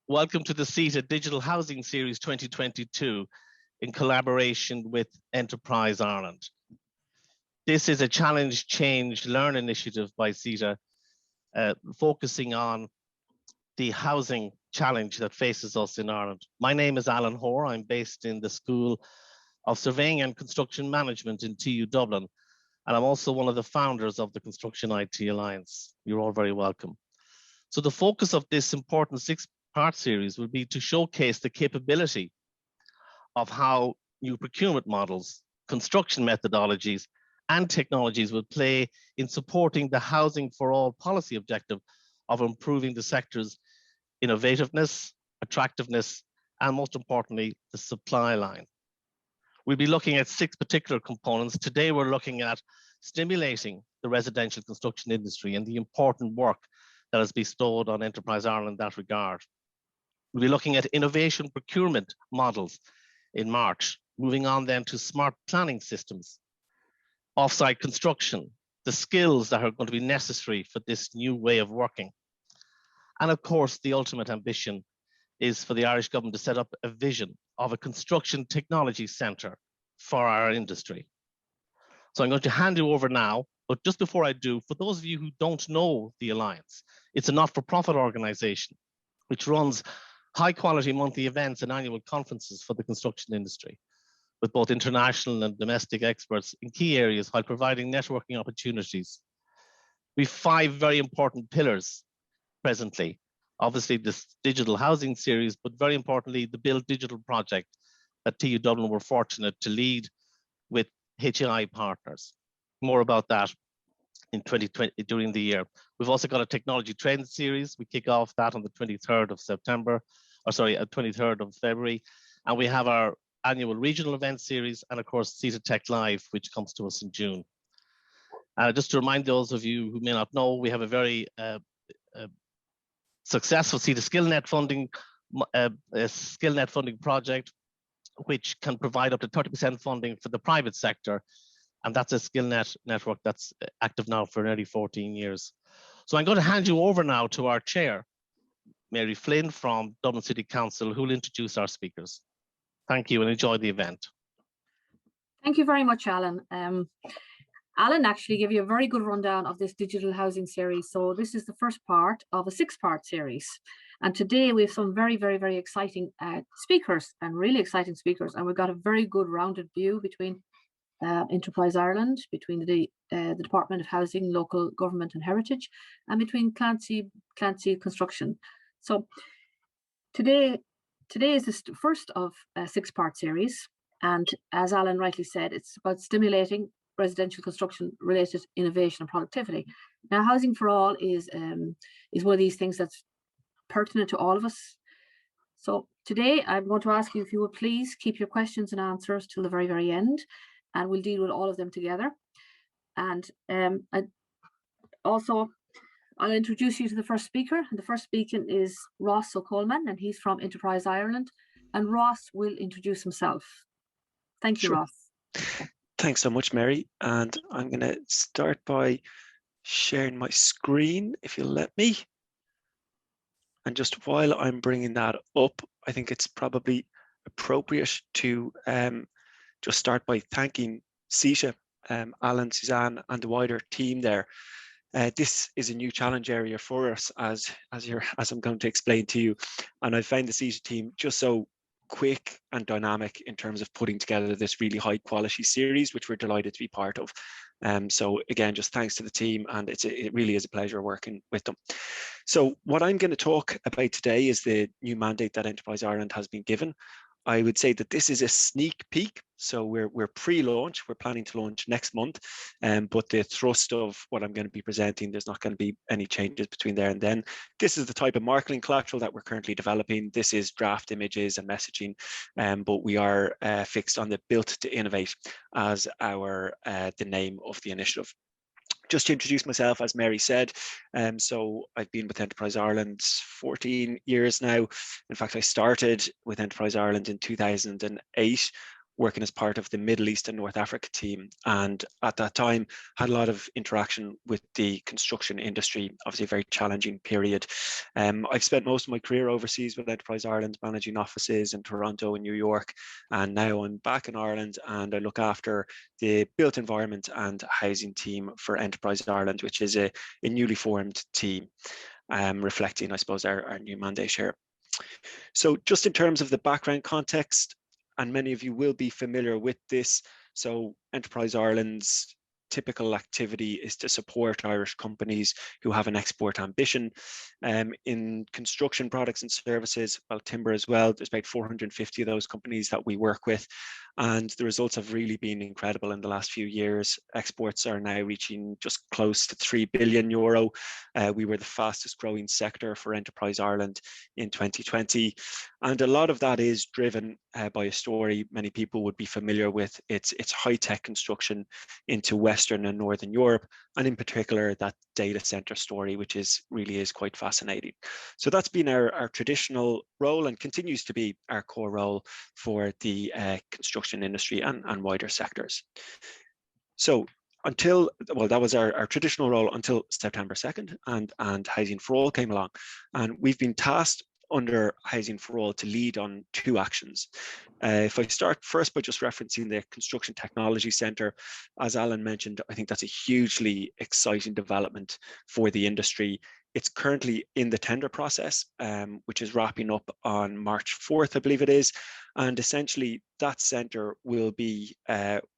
Welcome to the CETA Digital Housing Series 2022 in collaboration with Enterprise Ireland. This is a Challenge, Change, Learn initiative by CETA, focusing on the housing challenge that faces us in Ireland. My name is Alan Hoare. I'm based in the School of Surveying and Construction Management in TU Dublin, and I'm also one of the founders of the Construction IT Alliance. You're all very welcome. So the focus of this important six-part series will be to showcase the capability of how new procurement models, construction methodologies, and technologies will play in supporting the Housing for All policy objective of improving the sector's innovativeness, attractiveness, and most importantly, the supply line. We'll be looking at six particular components. Today, we're looking at stimulating the residential construction industry and the important work that is bestowed on Enterprise Ireland in that regard. We'll be looking at innovation procurement models in March, moving on then to smart planning systems, offsite construction, the skills that are going to be necessary for this new way of working. And of course, the ultimate ambition is for the Irish government to set up a vision of a construction technology centre for our industry. So I'm going to hand you over now, but just before I do, for those of you who don't know the Alliance, it's a not-for-profit organisation which runs high-quality monthly events and annual conferences for the construction industry, with both international and domestic experts in key areas while providing networking opportunities. We have 5 very important pillars presently. Obviously, this digital housing series, but very importantly, the Build Digital project that TU Dublin were fortunate to lead with HI partners. More about that in 2020 during the year. We've also got a technology trend series. We kick off that on the 23rd of September, or sorry, 23rd of February. And we have our annual regional event series, and of course, CETA Tech Live, which comes to us in June. Just to remind those of you who may not know, we have a very successful CETA SkillNet funding project, which can provide up to 30% funding for the private sector. And that's a SkillNet network that's active now for nearly 14 years. So I'm going to hand you over now to our chair, Mary Flynn from Dublin City Council, who will introduce our speakers. Thank you and enjoy the event. Thank you very much, Alan. Alan actually gave you a very good rundown of this digital housing series. So this is the first part of a 6-part series. And today we have some very, very, very exciting speakers and really exciting speakers. And we've got a very good rounded view between Enterprise Ireland, between the Department of Housing, Local Government and Heritage, and between Clancy Construction. So today is the first of a 6-part series. And as Alan rightly said, it's about stimulating residential construction related innovation and productivity. Now, Housing for All is one of these things that's pertinent to all of us. So today I'm going to ask you if you would please keep your questions and answers till the very, very end, and we'll deal with all of them together. And I'll introduce you to the first speaker. And the first speaker is Ross O'Coleman, and he's from Enterprise Ireland. And Ross will introduce himself. Thank you, Sure. Ross. Thanks so much, Mary. And I'm going to start by sharing my screen, if you'll let me. And just while I'm bringing that up, I think it's probably appropriate to just start by thanking CETA, Alan, Seán, and the wider team there. This is a new challenge area for us, as I'm going to explain to you. And I found the CETA team just so quick and dynamic in terms of putting together this really high quality series, which we're delighted to be part of. So again, just thanks to the team, and it really is a pleasure working with them. So what I'm going to talk about today is the new mandate that Enterprise Ireland has been given. I would say that this is a sneak peek. So we're pre-launch. We're planning to launch next month, but the thrust of what I'm going to be presenting, there's not going to be any changes between there and then. This is the type of marketing collateral that we're currently developing. This is draft images and messaging, but we are fixed on the Built to Innovate as the name of the initiative. Just to introduce myself, as Mary said, so I've been with Enterprise Ireland 14 years now. In fact, I started with Enterprise Ireland in 2008 working as part of the Middle East and North Africa team. And at that time, had a lot of interaction with the construction industry, obviously a very challenging period. I've spent most of my career overseas with Enterprise Ireland, managing offices in Toronto and New York. And now I'm back in Ireland and I look after the built environment and housing team for Enterprise Ireland, which is a newly formed team, reflecting, I suppose, our new mandate here. So just in terms of the background context, and many of you will be familiar with this, so Enterprise Ireland's typical activity is to support Irish companies who have an export ambition. In construction products and services, well, timber as well, there's about 450 of those companies that we work with. And the results have really been incredible in the last few years. Exports are now reaching just close to €3 billion. We were the fastest growing sector for Enterprise Ireland in 2020. And a lot of that is driven by a story many people would be familiar with. It's high-tech construction into Western and Northern Europe, and in particular that data center story, which really is quite fascinating. So that's been our traditional role and continues to be our core role for the construction industry and wider sectors. So that was our traditional role until September 2nd, and Housing for All came along, and we've been tasked under Housing for All to lead on two actions. If I start first by just referencing the Construction Technology Centre, as Alan mentioned, I think that's a hugely exciting development for the industry. It's currently in the tender process, which is wrapping up on March 4th, I believe it is. And essentially that centre will be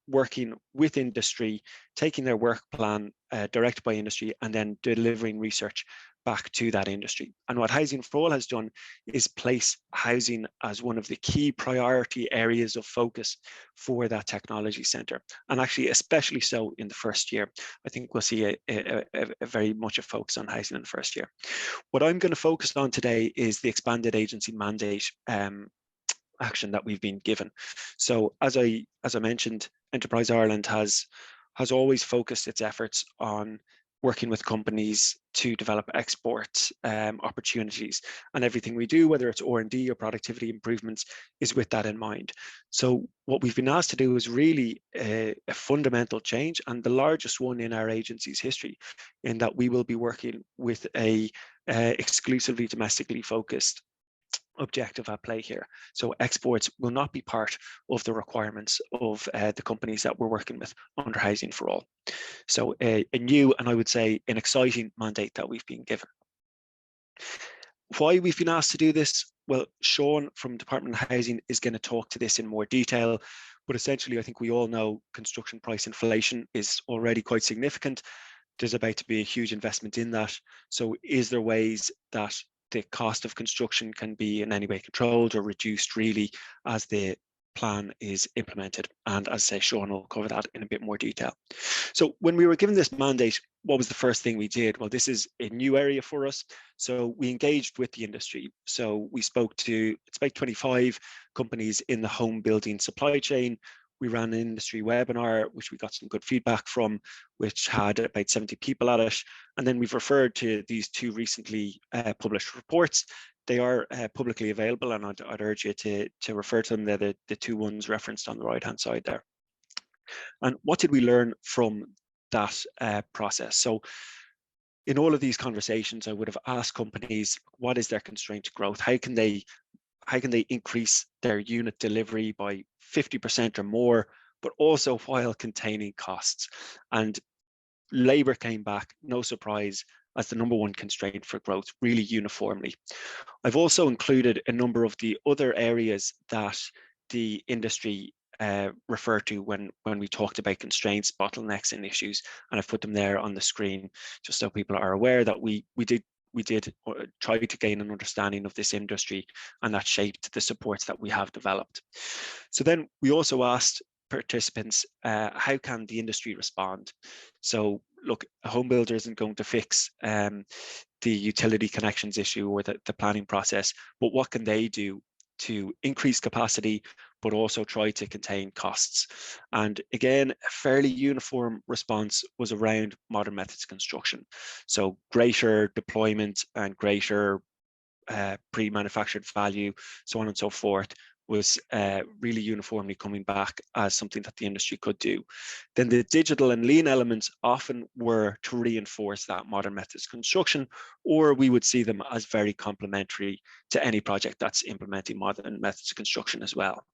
working with industry, taking their work plan directed by industry, and then delivering research back to that industry. And what Housing for All has done is place housing as one of the key priority areas of focus for that technology centre, and actually especially so in the first year. I think we'll see a very much a focus on housing in the first year. What I'm going to focus on today is the expanded agency mandate action that we've been given. So as I mentioned, Enterprise Ireland has always focused its efforts on working with companies to develop export opportunities, and everything we do, whether it's R&D or productivity improvements, is with that in mind. So what we've been asked to do is really a fundamental change, and the largest one in our agency's history, in that we will be working with a exclusively domestically focused objective at play here. So exports will not be part of the requirements of the companies that we're working with under Housing for All. So a new, and I would say an exciting mandate that we've been given. Why we've been asked to do this? Well, Seán from Department of Housing is going to talk to this in more detail, but essentially I think we all know construction price inflation is already quite significant. There's about to be a huge investment in that. So is there ways that the cost of construction can be in any way controlled or reduced really as the plan is implemented? And as I say, Seán will cover that in a bit more detail. So when we were given this mandate, what was the first thing we did? Well, this is a new area for us. So we engaged with the industry. So we spoke to, it's about 25 companies in the home building supply chain. We ran an industry webinar, which we got some good feedback from, which had about 70 people at it. And then we've referred to these two recently published reports. They are publicly available, and I'd urge you to refer to them. They're the two ones referenced on the right-hand side there. And what did we learn from that process? So in all of these conversations, I would have asked companies, what is their constraint to growth? How can they increase their unit delivery by 50% or more, but also while containing costs? And labor came back, no surprise, as the number one constraint for growth, really uniformly. I've also included a number of the other areas that the industry refer to when we talked about constraints, bottlenecks and issues, and I've put them there on the screen just so people are aware that we did try to gain an understanding of this industry, and that shaped the supports that we have developed. So then we also asked participants, how can the industry respond? So look, a home builder isn't going to fix the utility connections issue or the planning process, but what can they do to increase capacity, but also try to contain costs? And again, a fairly uniform response was around modern methods of construction. So greater deployment and greater pre-manufactured value, so on and so forth, was really uniformly coming back as something that the industry could do. Then the digital and lean elements often were to reinforce that modern methods of construction, or we would see them as very complementary to any project that's implementing modern methods of construction as well.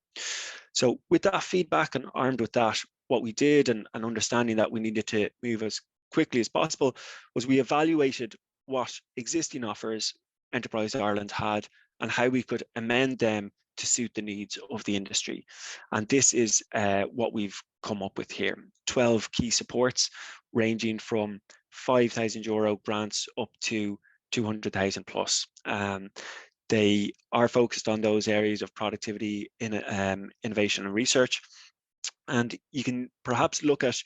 So with that feedback and armed with that, what we did and understanding that we needed to move as quickly as possible was we evaluated what existing offers Enterprise Ireland had and how we could amend them to suit the needs of the industry. And this is what we've come up with here. 12 key supports ranging from €5,000 grants up to 200,000 plus. They are focused on those areas of productivity, innovation and research. And you can perhaps look at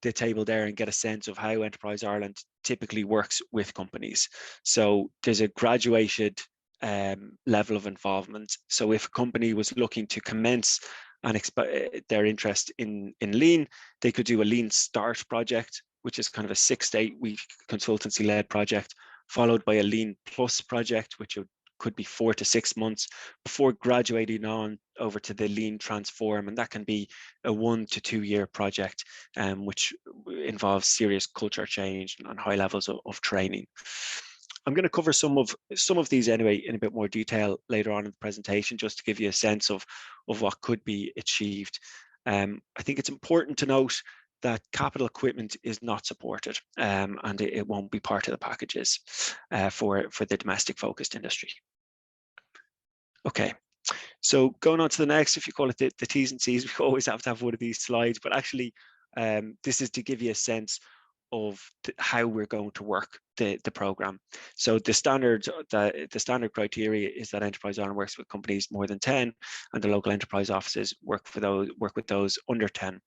the table there and get a sense of how Enterprise Ireland typically works with companies. So there's a graduated level of involvement. So if a company was looking to commence and their interest in lean, they could do a lean start project, which is kind of a 6 to 8 week consultancy led project, followed by a lean plus project, which could be 4 to 6 months before graduating on over to the lean transform. And that can be a 1 to 2 year project, which involves serious culture change and high levels of training. I'm going to cover some of these anyway in a bit more detail later on in the presentation, just to give you a sense of what could be achieved. I think it's important to note that capital equipment is not supported, and it won't be part of the packages for the domestic focused industry. Okay, so going on to the next, if you call it the T's and C's, we always have to have one of these slides, but actually this is to give you a sense of how we're going to work the program. So the standard criteria is that Enterprise Ireland works with companies more than 10, and the local enterprise offices work with those under 10.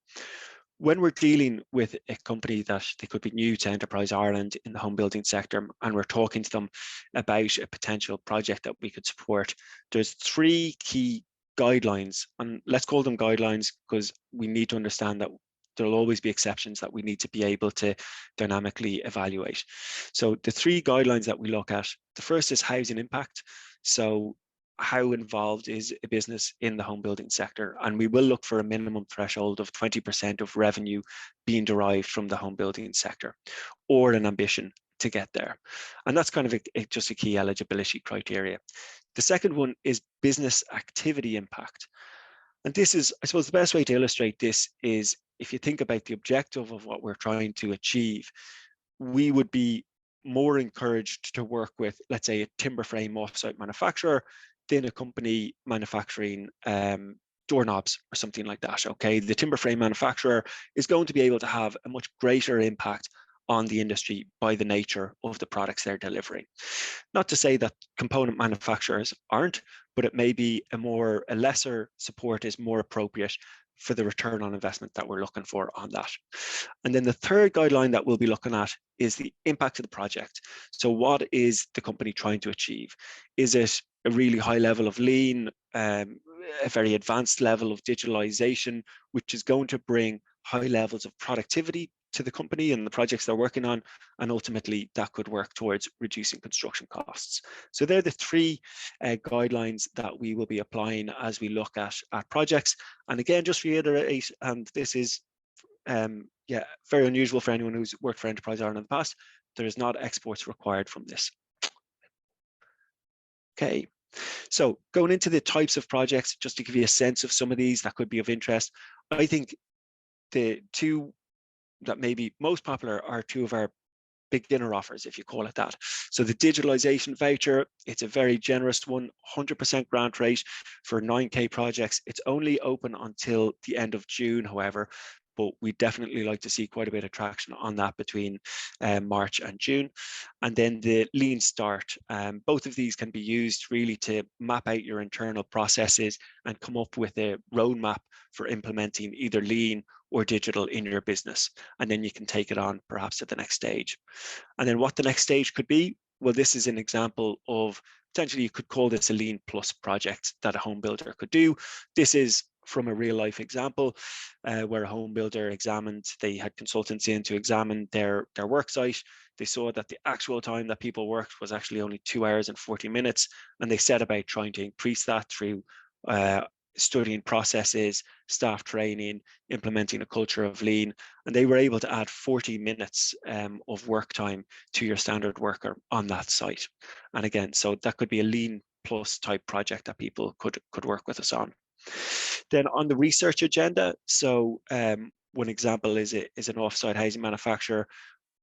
When we're dealing with a company that they could be new to Enterprise Ireland in the home building sector, and we're talking to them about a potential project that we could support, there's 3 key guidelines, and let's call them guidelines because we need to understand that there'll always be exceptions that we need to be able to dynamically evaluate. So the 3 guidelines that we look at, the first is housing impact. So how involved is a business in the home building sector? And we will look for a minimum threshold of 20% of revenue being derived from the home building sector, or an ambition to get there. And that's kind of just a key eligibility criteria. The second one is business activity impact. And this is, I suppose, the best way to illustrate this is if you think about the objective of what we're trying to achieve, we would be more encouraged to work with, let's say, a timber frame offsite manufacturer than a company manufacturing doorknobs or something like that. Okay, the timber frame manufacturer is going to be able to have a much greater impact on the industry by the nature of the products they're delivering. Not to say that component manufacturers aren't, but it may be a lesser support is more appropriate for the return on investment that we're looking for on that. And then the third guideline that we'll be looking at is the impact of the project. So what is the company trying to achieve? Is it a really high level of lean, a very advanced level of digitalization, which is going to bring high levels of productivity to the company and the projects they're working on, and ultimately that could work towards reducing construction costs. So they're the 3 guidelines that we will be applying as we look at projects. And again, just reiterate, and this is very unusual for anyone who's worked for Enterprise Ireland in the past, there is not exports required from this. Okay, so going into the types of projects, just to give you a sense of some of these that could be of interest, I think the 2 that may be most popular are 2 of our beginner offers, if you call it that. So the Digitalization Voucher, it's a very generous one, 100% grant rate for 9K projects. It's only open until the end of June, however, but we definitely like to see quite a bit of traction on that between March and June. And then the Lean Start, both of these can be used really to map out your internal processes and come up with a roadmap for implementing either lean or digital in your business. And then you can take it on perhaps to the next stage. And then what the next stage could be, well, this is an example of potentially you could call this a lean plus project that a home builder could do. This is from a real life example where a home builder they had consultants in to examine their work site. They saw that the actual time that people worked was actually only 2 hours and 40 minutes. And they set about trying to increase that through studying processes, staff training, implementing a culture of lean, and they were able to add 40 minutes of work time to your standard worker on that site. And again, so that could be a lean plus type project that people could work with us on. Then on the research agenda, so one example is an offsite housing manufacturer.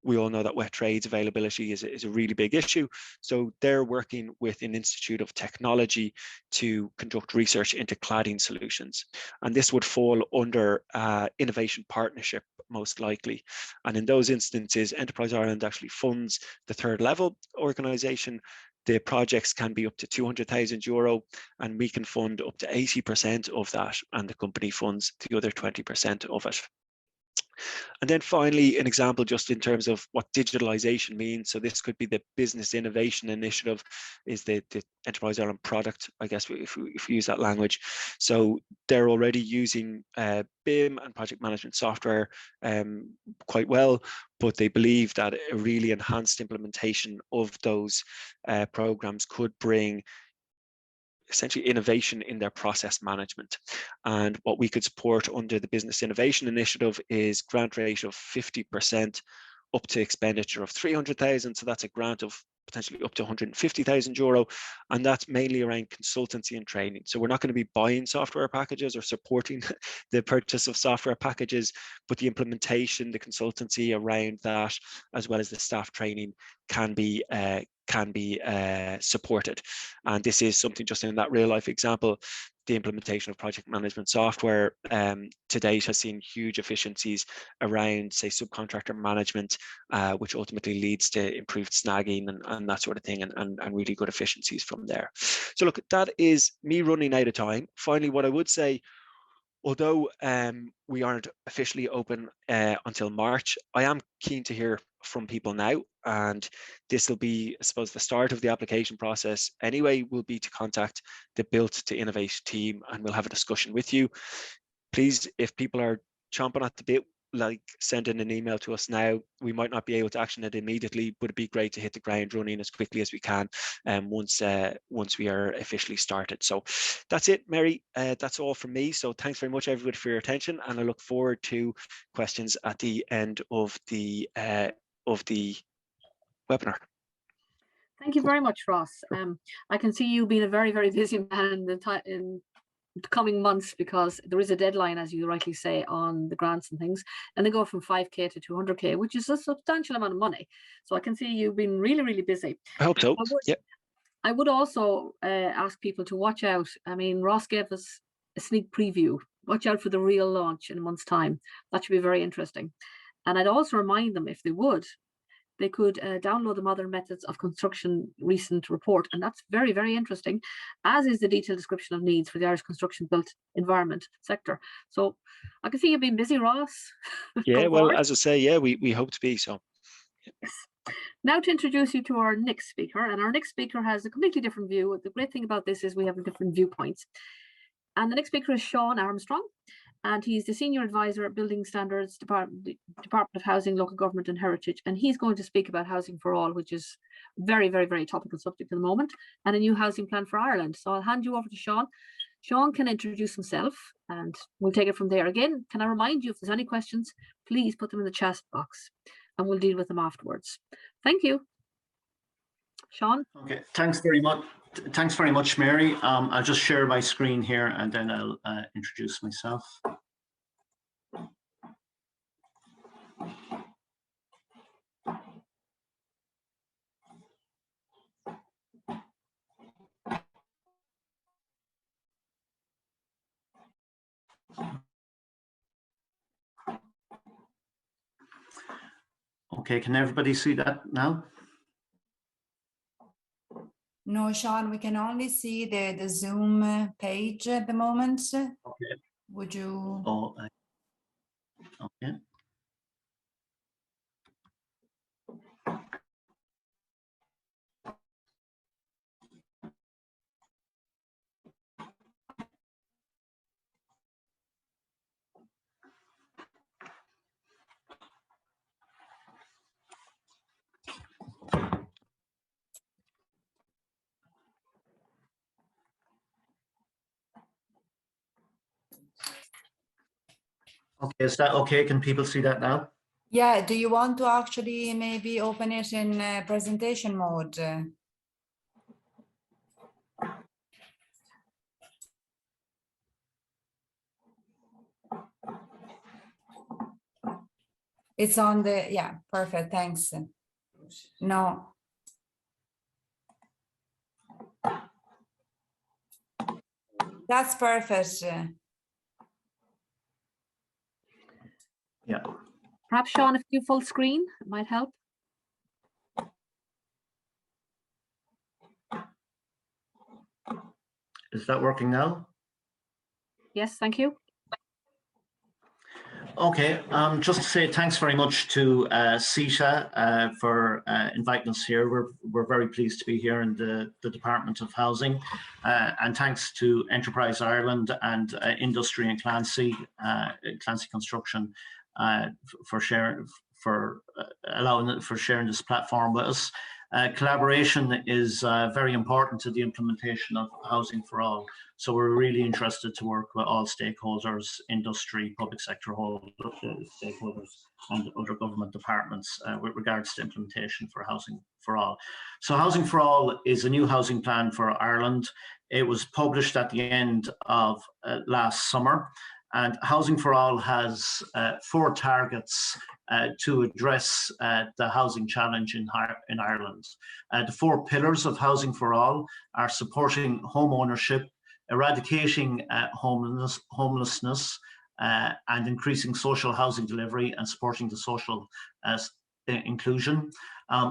We all know that wet trades availability is a really big issue. So they're working with an Institute of Technology to conduct research into cladding solutions. And this would fall under innovation partnership, most likely. And in those instances, Enterprise Ireland actually funds the third level organisation. The projects can be up to €200,000 and we can fund up to 80% of that, and the company funds the other 20% of it. And then finally, an example just in terms of what digitalization means. So this could be the Business Innovation Initiative, is the Enterprise Ireland product, I guess, if we use that language. So they're already using BIM and project management software quite well, but they believe that a really enhanced implementation of those programs could bring essentially innovation in their process management. And what we could support under the Business Innovation Initiative is grant rate of 50% up to expenditure of 300,000. So that's a grant of potentially up to €150,000. And that's mainly around consultancy and training. So we're not going to be buying software packages or supporting the purchase of software packages, but the implementation, the consultancy around that, as well as the staff training can be supported. And this is something just in that real life example. The implementation of project management software to date has seen huge efficiencies around, say, subcontractor management, which ultimately leads to improved snagging and that sort of thing, and really good efficiencies from there. So look, that is me running out of time. Finally, what I would say, although we aren't officially open until March, I am keen to hear from people now, and this will be, I suppose, the start of the application process anyway, will be to contact the Built to Innovate team and we'll have a discussion with you. Please, if people are chomping at the bit, like, send in an email to us now. We might not be able to action it immediately, but it'd be great to hit the ground running as quickly as we can once we are officially started. So that's it, Mary. That's all from me. So thanks very much, everybody, for your attention, and I look forward to questions at the end of the webinar. Thank you very much, Ross. I can see you being a very, very busy man in the coming months, because there is a deadline, as you rightly say, on the grants and things, and they go from 5k to 200k, which is a substantial amount of money. So I can see you've been really, really busy. I hope so. I would also ask people to watch out. I mean, Ross gave us a sneak preview. Watch out for the real launch in a month's time. That should be very interesting. And I'd also remind them, if they would, they could download the Modern Methods of Construction recent report. And that's very, very interesting, as is the detailed description of needs for the Irish construction built environment sector. So I can see you've been busy, Ross. Yeah, well, as I say, yeah, we hope to be so. Yes. Now to introduce you to our next speaker, and our next speaker has a completely different view. The great thing about this is we have different viewpoints. And the next speaker is Seán Armstrong, and he's the Senior Advisor at Building Standards Department of Housing, Local Government and Heritage. And he's going to speak about Housing for All, which is very, very, very topical subject at the moment, and a new housing plan for Ireland. So I'll hand you over to Seán. Seán can introduce himself and we'll take it from there. Again, can I remind you, if there's any questions, please put them in the chat box and we'll deal with them afterwards. Thank you. Seán? Okay, thanks very much. Thanks very much, Mary. I'll just share my screen here and then I'll introduce myself. Okay, can everybody see that now? No, Seán, we can only see the Zoom page at the moment. Okay. Would you? Oh, okay. Okay, is that okay? Can people see that now? Yeah, do you want to actually maybe open it in presentation mode? It's on the, yeah, perfect, thanks. No. That's perfect. Yeah. Perhaps, Seán, if you full screen, it might help. Is that working now? Yes, thank you. Okay, just to say thanks very much to CETA for inviting us here. We're very pleased to be here in the Department of Housing, and thanks to Enterprise Ireland and Industry and Clancy, Clancy Construction, for sharing this platform with us. Collaboration is very important to the implementation of Housing for All. So we're really interested to work with all stakeholders, industry, public sector stakeholders, and other government departments with regards to implementation for Housing for All. So Housing for All is a new housing plan for Ireland. It was published at the end of last summer. And Housing for All has 4 targets to address the housing challenge in Ireland. The 4 pillars of Housing for All are supporting home ownership, eradicating homelessness, and increasing social housing delivery and supporting the social inclusion,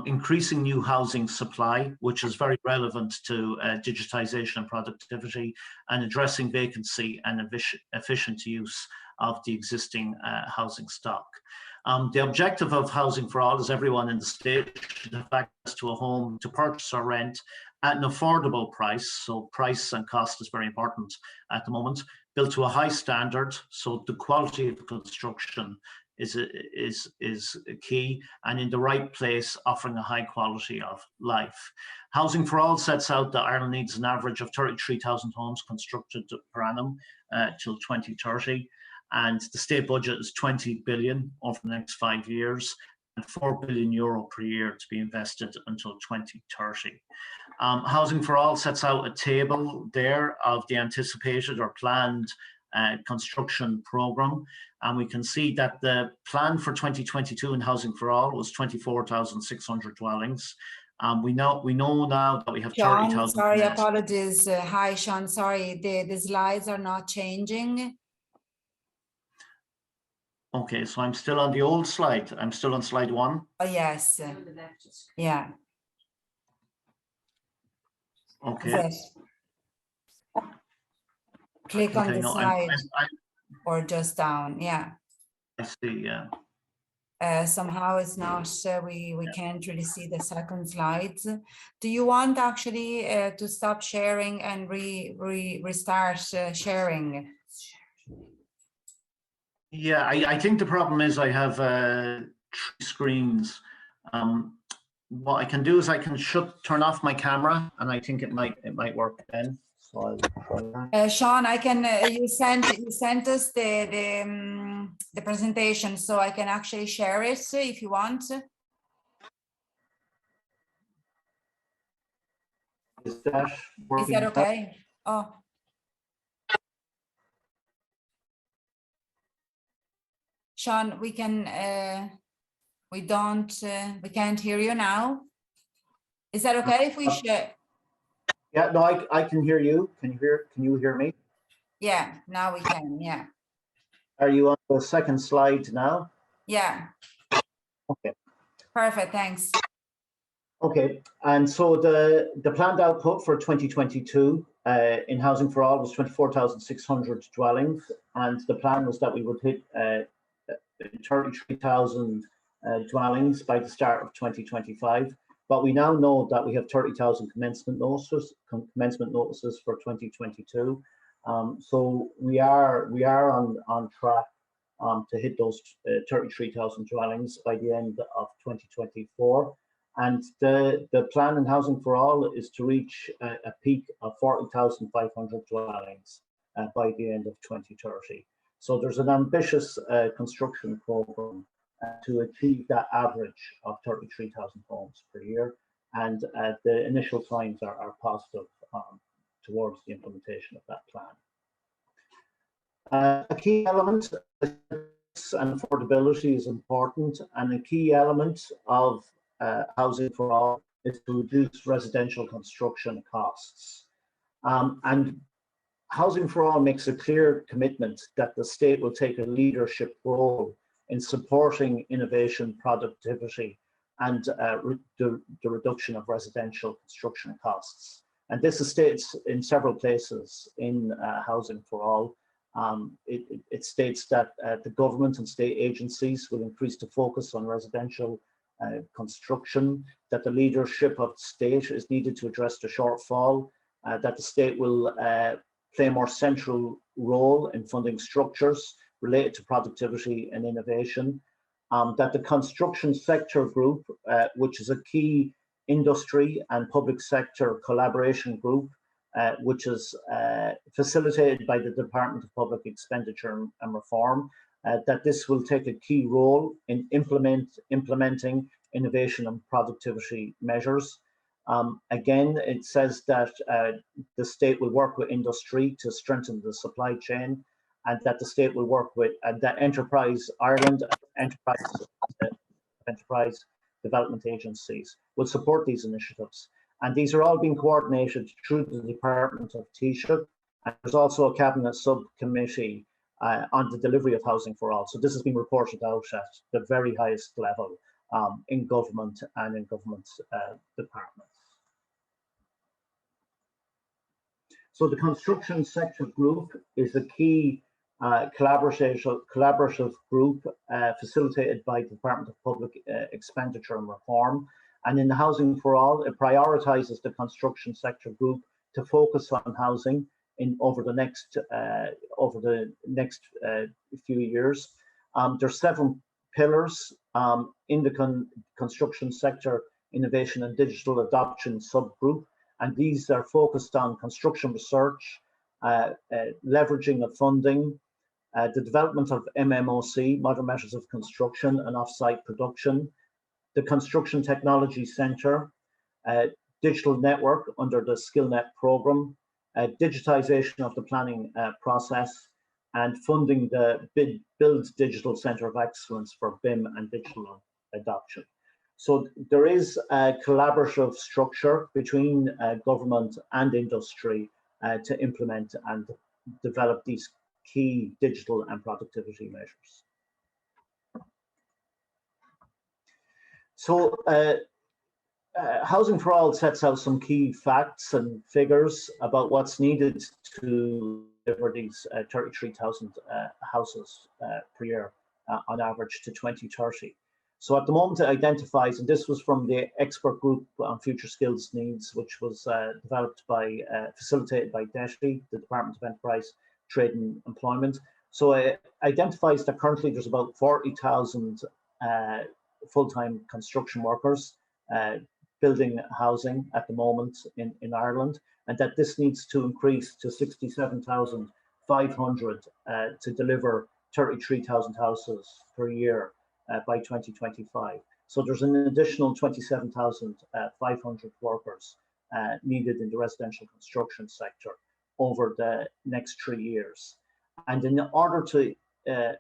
increasing new housing supply, which is very relevant to digitization and productivity, and addressing vacancy and efficient use of the existing housing stock. The objective of Housing for All is everyone in the state should have access to a home to purchase or rent at an affordable price. So price and cost is very important at the moment, built to a high standard. So the quality of the construction is key, and in the right place, offering a high quality of life. Housing for All sets out that Ireland needs an average of 33,000 homes constructed per annum till 2030. And the state budget is 20 billion over the next 5 years, and 4 billion euro per year to be invested until 2030. Housing for All sets out a table there of the anticipated or planned construction programme, and we can see that the plan for 2022 in Housing for All was 24,600 dwellings. We know now that we have 30,000. Sorry, apologies. Hi, Seán. Sorry, the slides are not changing. Okay, so I'm still on the old slide. I'm still on slide 1. Oh, yes. Yeah. Okay. Click on the side or just down. Yeah. I see. Yeah. Somehow it's not. We can't really see the second slides. Do you want actually to stop sharing and restart sharing? Yeah, I think the problem is I have 3 screens. What I can do is I can turn off my camera, and I think it might work then. So Seán, I can. You sent us the presentation, so I can actually share it if you want. Is that okay? Oh. Seán, we can't hear you now. Is that okay if we share? Yeah, no, I can hear you. Can you hear me? Yeah, now we can, yeah. Are you on the second slide now? Yeah. Okay. Perfect, thanks. Okay, and so the planned output for 2022 in Housing for All was 24,600 dwellings, and the plan was that we would hit 33,000 dwellings by the start of 2025. But we now know that we have 30,000 commencement notices for 2022. So we are on track to hit those 33,000 dwellings by the end of 2024. And the plan in Housing for All is to reach a peak of 40,500 dwellings by the end of 2030. So there's an ambitious construction program to achieve that average of 33,000 homes per year. And the initial signs are positive towards the implementation of that plan. A key element, and affordability is important, and a key element of Housing for All is to reduce residential construction costs. And Housing for All makes a clear commitment that the state will take a leadership role in supporting innovation, productivity, and the reduction of residential construction costs. And this is stated in several places in Housing for All. It states that the government and state agencies will increase the focus on residential construction, that the leadership of the state is needed to address the shortfall, that the state will play a more central role in funding structures related to productivity and innovation, that the construction sector group, which is a key industry and public sector collaboration group, which is facilitated by the Department of Public Expenditure and Reform, that this will take a key role in implementing innovation and productivity measures. Again, it says that the state will work with industry to strengthen the supply chain, and that the state will work with that Enterprise Ireland, Enterprise Development Agencies will support these initiatives. And these are all being coordinated through the Department of Taoiseach. And there's also a cabinet subcommittee on the delivery of Housing for All. So this has been reported out at the very highest level in government and in government departments. So the construction sector group is a key collaborative group facilitated by the Department of Public Expenditure and Reform. And in the Housing for All, it prioritises the construction sector group to focus on housing over the next few years. There's 7 pillars in the construction sector innovation and digital adoption subgroup, and these are focused on construction research, leveraging of funding, the development of MMOC, modern methods of construction and offsite production, the Construction Technology Centre, digital network under the SkillNet programme, digitization of the planning process, and funding the Build Digital Centre of Excellence for BIM and digital adoption. So there is a collaborative structure between government and industry to implement and develop these key digital and productivity measures. So Housing for All sets out some key facts and figures about what's needed to deliver these 33,000 houses per year on average to 2030. So at the moment it identifies, and this was from the expert group on future skills needs, which was developed by, facilitated by DETI, the Department of Enterprise, Trade and Employment. So it identifies that currently there's about 40,000 full-time construction workers building housing at the moment in Ireland, and that this needs to increase to 67,500 to deliver 33,000 houses per year by 2025. So there's an additional 27,500 workers needed in the residential construction sector over the next 3 years. And in order to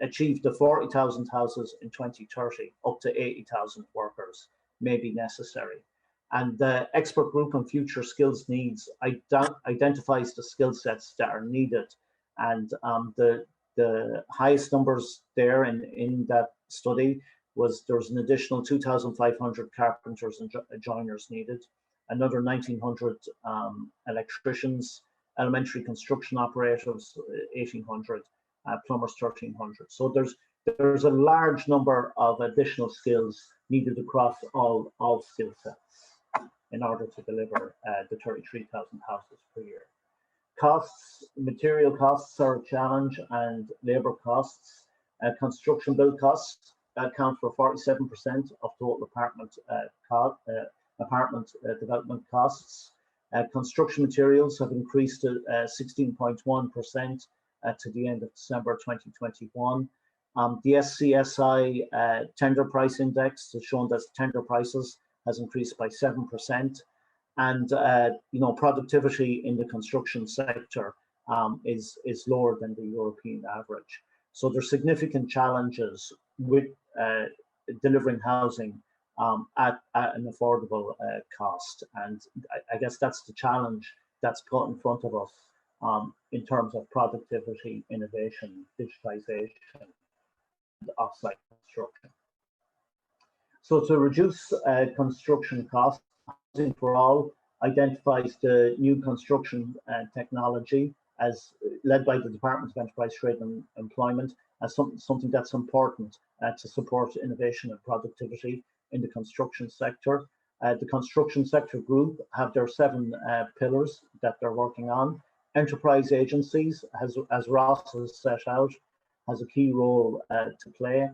achieve the 40,000 houses in 2030, up to 80,000 workers may be necessary. And the expert group on future skills needs identifies the skill sets that are needed. And the highest numbers there in that study was there was an additional 2,500 carpenters and joiners needed, another 1,900 electricians, elementary construction operators, 1,800, plumbers, 1,300. So there's a large number of additional skills needed across all skill sets in order to deliver the 33,000 houses per year. Costs, material costs are a challenge, and labour costs. Construction build costs account for 47% of total apartment development costs. Construction materials have increased to 16.1% to the end of December 2021. The SCSI tender price index has shown that tender prices has increased by 7%, and productivity in the construction sector is lower than the European average. So there's significant challenges with delivering housing at an affordable cost, and I guess that's the challenge that's put in front of us in terms of productivity, innovation, digitalization, and off-site construction. So to reduce construction costs, Housing for All identifies the new construction technology as led by the Department of Enterprise, Trade and Employment as something that's important to support innovation and productivity in the construction sector. The construction sector group have their 7 pillars that they're working on. Enterprise agencies, as Ross has set out, has a key role to play.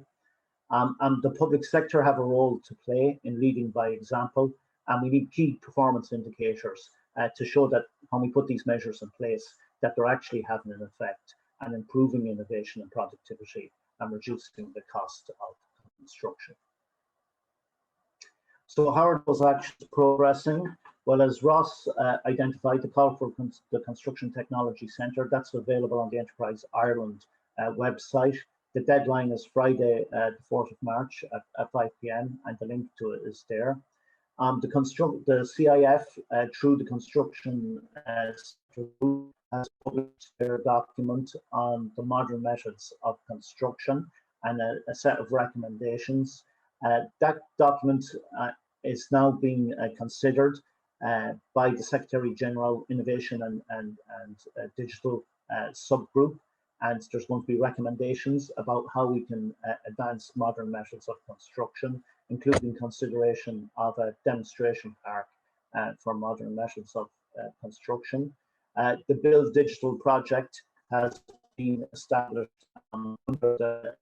And the public sector have a role to play in leading by example. And we need key performance indicators to show that when we put these measures in place, that they're actually having an effect and improving innovation and productivity and reducing the cost of construction. So how are those actions progressing? Well, as Ross identified, the call for the Construction Technology Centre, that's available on the Enterprise Ireland website. The deadline is Friday, the 4th of March at 5 p.m. and the link to it is there. The CIF, through the Construction Group, has published their document on the modern methods of construction and a set of recommendations. That document is now being considered by the Secretary General Innovation and Digital subgroup, and there's going to be recommendations about how we can advance modern methods of construction, including consideration of a demonstration park for modern methods of construction. The Build Digital project has been established under the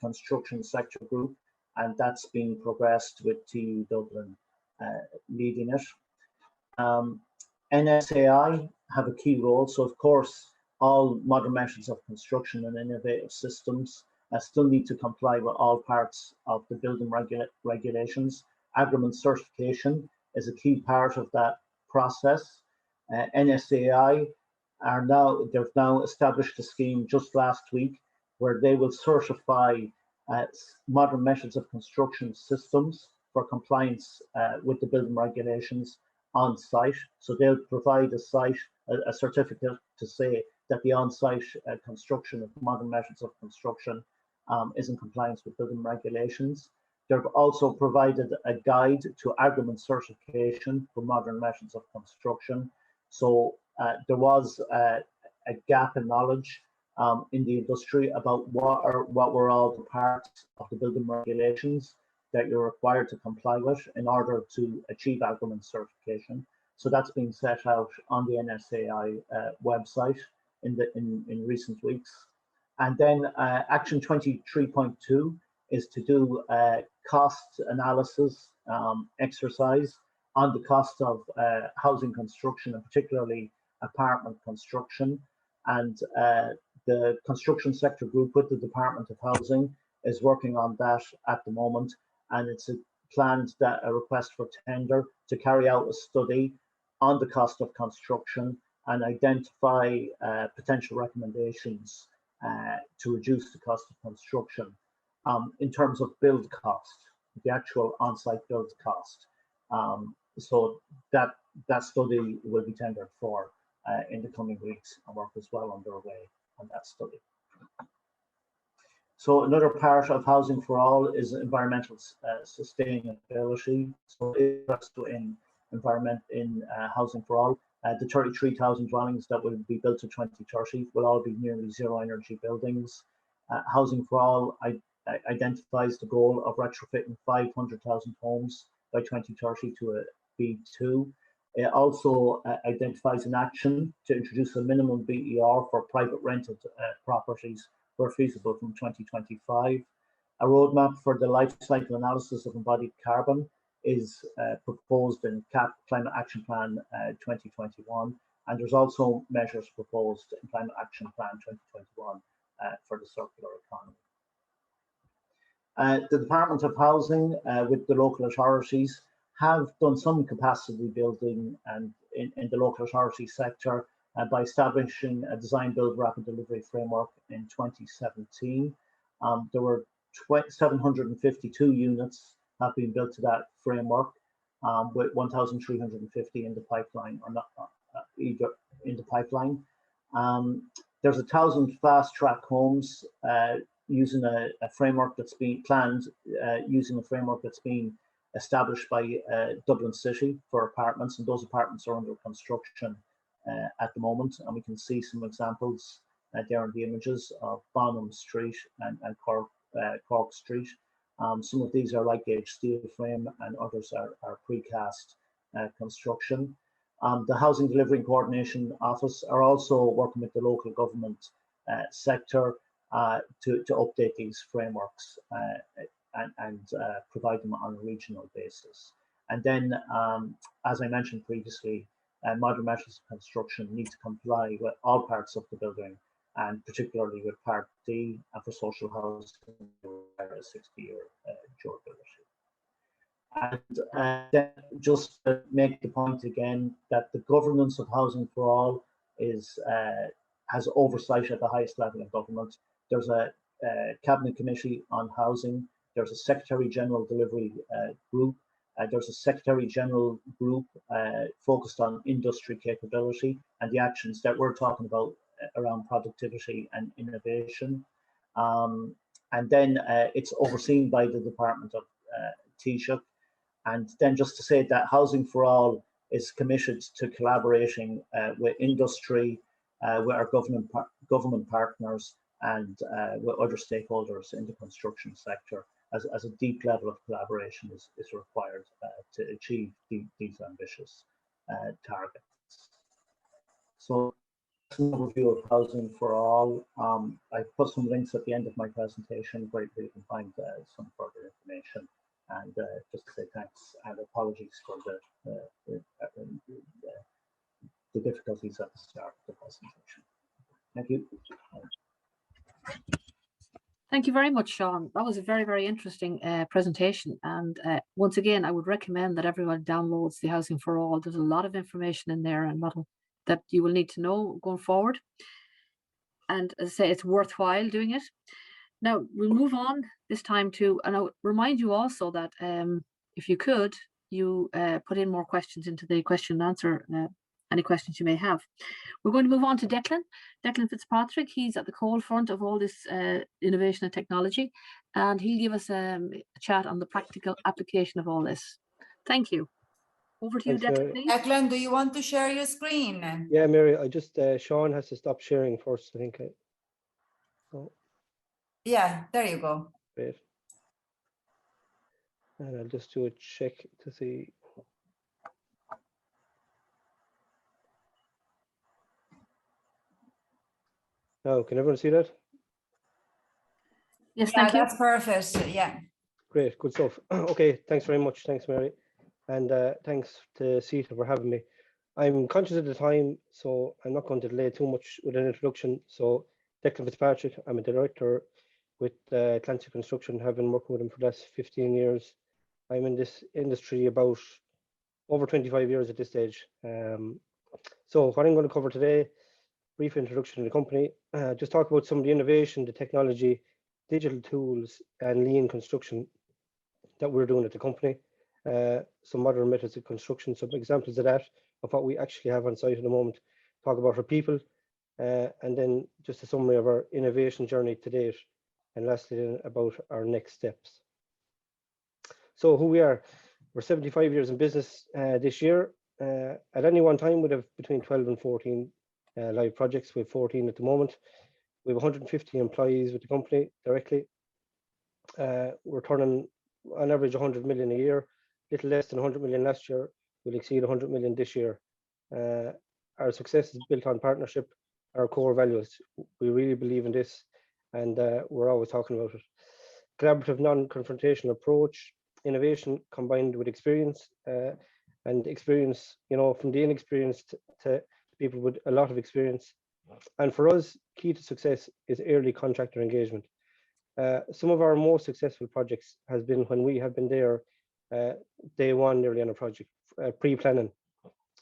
construction sector group, and that's being progressed with TU Dublin leading it. NSAI have a key role, so of course all modern methods of construction and innovative systems still need to comply with all parts of the building regulations. Agreement certification is a key part of that process. NSAI they've now established a scheme just last week where they will certify modern methods of construction systems for compliance with the building regulations on site. So they'll provide a certificate to say that the on-site construction of modern methods of construction is in compliance with building regulations. They've also provided a guide to agreement certification for modern methods of construction. So there was a gap in knowledge in the industry about what were all the parts of the building regulations that you're required to comply with in order to achieve agreement certification. So that's been set out on the NSAI website in recent weeks. And then Action 23.2 is to do a cost analysis exercise on the cost of housing construction, and particularly apartment construction. And the construction sector group with the Department of Housing is working on that at the moment. And it's planned that a request for tender to carry out a study on the cost of construction and identify potential recommendations to reduce the cost of construction in terms of build cost, the actual on-site build cost. So that study will be tendered for in the coming weeks, and work is well underway on that study. So another part of Housing for All is environmental sustainability. So interest in Housing for All. The 33,000 dwellings that will be built to 2030 will all be nearly zero energy buildings. Housing for All identifies the goal of retrofitting 500,000 homes by 2030 to a B2. It also identifies an action to introduce a minimum BER for private rented properties where feasible from 2025. A roadmap for the life cycle analysis of embodied carbon is proposed in CAP Climate Action Plan 2021, And there's also measures proposed in Climate Action Plan 2021 for the circular economy. The Department of Housing with the local authorities have done some capacity building and in the local authority sector by establishing a design build rapid delivery framework in 2017. There were 752 units have been built to that framework, with 1,350 in the pipeline or not either in the pipeline. There's 1,000 fast track homes using a framework that's been planned, using a framework that's been established by Dublin City for apartments, and those apartments are under construction at the moment. And we can see some examples there in the images of Bonham Street and Cork Street. Some of these are light gauge steel frame and others are precast construction. The Housing Delivery and Coordination Office are also working with the local government sector to update these frameworks and provide them on a regional basis. And then, as I mentioned previously, modern methods of construction need to comply with all parts of the building, and particularly with Part D and for social housing, a 60-year durability. And then just to make the point again that the governance of Housing for All has oversight at the highest level of government. There's a Cabinet Committee on Housing. There's a Secretary General Delivery Group. There's a Secretary General Group focused on industry capability and the actions that we're talking about around productivity and innovation. And then it's overseen by the Department of Taoiseach. And then just to say that Housing for All is committed to collaborating with industry, with our government partners, and with other stakeholders in the construction sector, as a deep level of collaboration is required to achieve these ambitious targets. So that's an overview of Housing for All. I put some links at the end of my presentation where you can find some further information. And just to say thanks and apologies for the difficulties at the start of the presentation. Thank you. Thank you very much, Seán. That was a very, very interesting presentation. And once again, I would recommend that everyone downloads the Housing for All. There's a lot of information in there and that you will need to know going forward. And as I say, it's worthwhile doing it. Now, we'll move on this time to, and I'll remind you also that if you could, you put in more questions into the question and answer, any questions you may have. We're going to move on to Declan Fitzpatrick. He's at the cold front of all this innovation and technology, and he'll give us a chat on the practical application of all this. Thank you. Over to you, Declan, please. Declan, do you want to share your screen? Yeah, Mary, I just, Seán has to stop sharing first, I think. Oh. Yeah, there you go. Great. And I'll just do a check to see. Now, can everyone see that? Yes, thank you. That's perfect. Yeah. Great, good stuff. Okay, thanks very much. Thanks, Mary. And thanks to Seán for having me. I'm conscious of the time, so I'm not going to delay too much with an introduction. So, Declan Fitzpatrick, I'm a director with Clancy Construction, have been working with them for the last 15 years. I'm in this industry about over 25 years at this stage. So what I'm going to cover today, brief introduction to the company, just talk about some of the innovation, the technology, digital tools, and lean construction that we're doing at the company. Some modern methods of construction, some examples of that, of what we actually have on site at the moment, talk about our people, and then just a summary of our innovation journey to date, and lastly about our next steps. So who we are, we're 75 years in business this year. At any one time, we'd have between 12 and 14 live projects. We have 14 at the moment. We have 150 employees with the company directly. We're turning on average 100 million a year, little less than 100 million last year. We'll exceed 100 million this year. Our success is built on partnership, our core values. We really believe in this, and we're always talking about it. Collaborative, non-confrontational approach, innovation combined with experience, and experience, you know, from the inexperienced to people with a lot of experience. And for us, key to success is early contractor engagement. Some of our most successful projects has been when we have been there day one nearly on a project, pre-planning.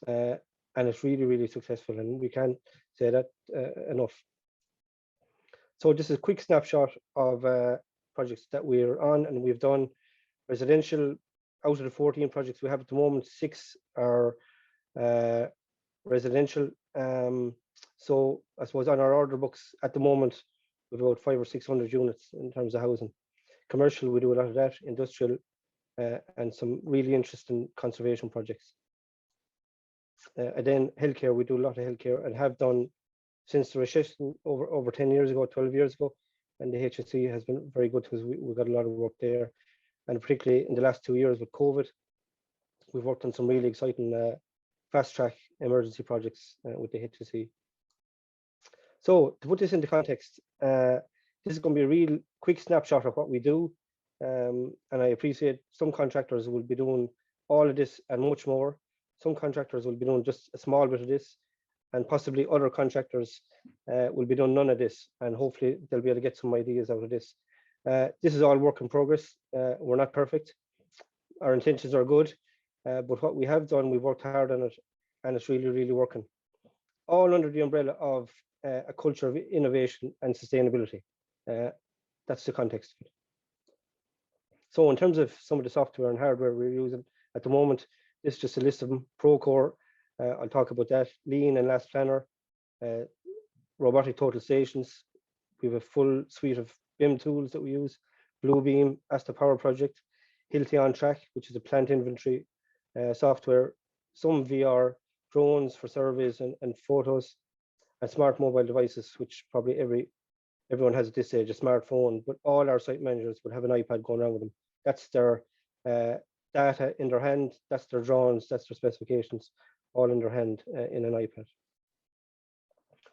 And it's really, really successful, and we can't say that enough. So just a quick snapshot of projects that we're on and we've done. Residential, out of the 14 projects we have at the moment, 6 are residential. So I suppose on our order books at the moment, we've about 500 or 600 units in terms of housing. Commercial, we do a lot of that, industrial, and some really interesting conservation projects. And then healthcare, we do a lot of healthcare and have done since the recession over 10 years ago, 12 years ago. And the EHSQ has been very good because we got a lot of work there. And particularly in the last 2 years with COVID, we've worked on some really exciting fast track emergency projects with the EHSQ. So to put this into context, this is going to be a real quick snapshot of what we do. And I appreciate some contractors will be doing all of this and much more. Some contractors will be doing just a small bit of this, and possibly other contractors will be doing none of this, and hopefully they'll be able to get some ideas out of this. This is all work in progress. We're not perfect. Our intentions are good, but what we have done, we've worked hard on it, and it's really, really working. All under the umbrella of a culture of innovation and sustainability. That's the context of it. So in terms of some of the software and hardware we're using at the moment, this is just a list of them. Procore, I'll talk about that. Lean and Last Planner, robotic total stations. We have a full suite of BIM tools that we use. Bluebeam, Asta Power Project, Hilti On Track, which is a plant inventory software. Some VR, drones for surveys and photos, and smart mobile devices, which probably everyone has at this stage, a smartphone, but all our site managers would have an iPad going around with them. That's their data in their hand, that's their drawings, that's their specifications, all in their hand in an iPad.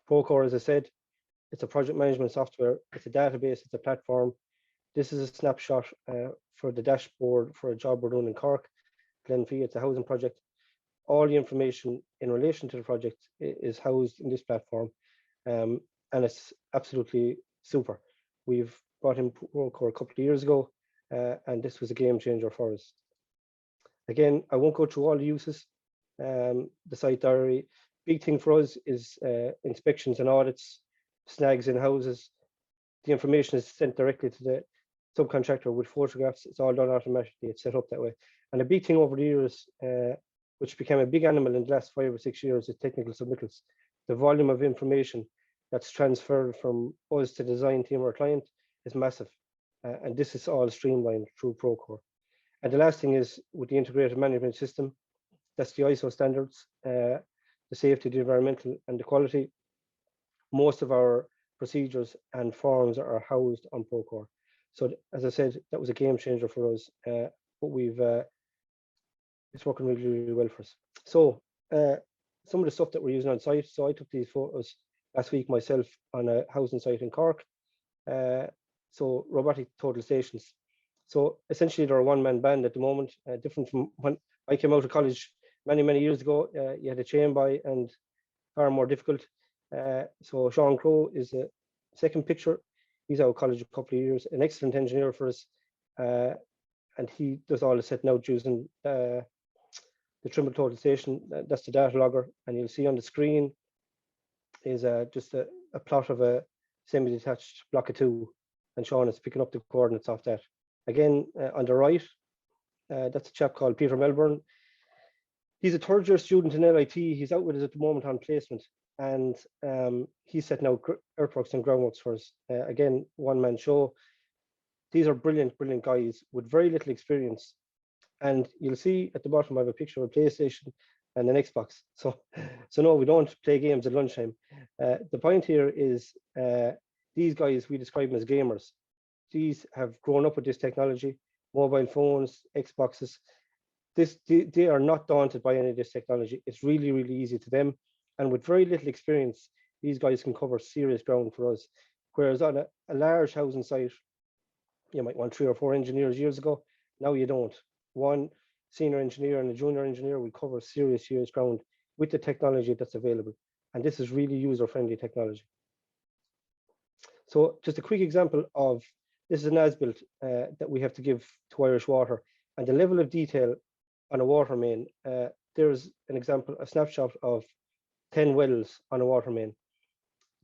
Procore, as I said, it's a project management software, it's a database, it's a platform. This is a snapshot for the dashboard for a job we're doing in Cork, Glenfee. It's a housing project. All the information in relation to the project is housed in this platform, and it's absolutely super. We've brought in Procore a couple of years ago, and this was a game changer for us. Again, I won't go through all the uses. The site diary, big thing for us is inspections and audits, snags in houses. The information is sent directly to the subcontractor with photographs. It's all done automatically. It's set up that way. And a big thing over the years, which became a big animal in the last 5 or 6 years, is technical submittals. The volume of information that's transferred from us to the design team or client is massive. And this is all streamlined through Procore. And the last thing is with the integrated management system, that's the ISO standards, the safety, the environmental, and the quality. Most of our procedures and forms are housed on Procore. So as I said, that was a game changer for us, but it's working really, really well for us. So some of the stuff that we're using on site. So I took these photos last week myself on a housing site in Cork. So robotic total stations. So essentially they're a one-man band at the moment, different from when I came out of college many years ago. You had a chain by and far more difficult. So Seán Crowe is the second picture. He's out of college a couple of years, an excellent engineer for us. And he does all the setting out using the Trimble total station. That's the data logger. And you'll see on the screen is just a plot of a semi-detached block of 2. And Seán is picking up the coordinates off that. Again, on the right, that's a chap called Peter Melbourne. He's a third-year student in LIT. He's out with us at the moment on placement, and he's setting out earthworks and groundworks for us. Again, one-man show. These are brilliant guys with very little experience. And you'll see at the bottom, I have a picture of a PlayStation and an Xbox. So no, we don't play games at lunchtime. The point here is these guys, we describe them as gamers. These have grown up with this technology, mobile phones, Xboxes. They are not daunted by any of this technology. It's really, really easy to them. And with very little experience, these guys can cover serious ground for us. Whereas on a large housing site, you might want 3 or 4 engineers years ago. Now you don't. One senior engineer and a junior engineer will cover serious ground with the technology that's available. And this is really user-friendly technology. So just a quick example of, this is an as-built that we have to give to Irish Water, and the level of detail on a water main. There's an example, a snapshot of 10 wells on a water main.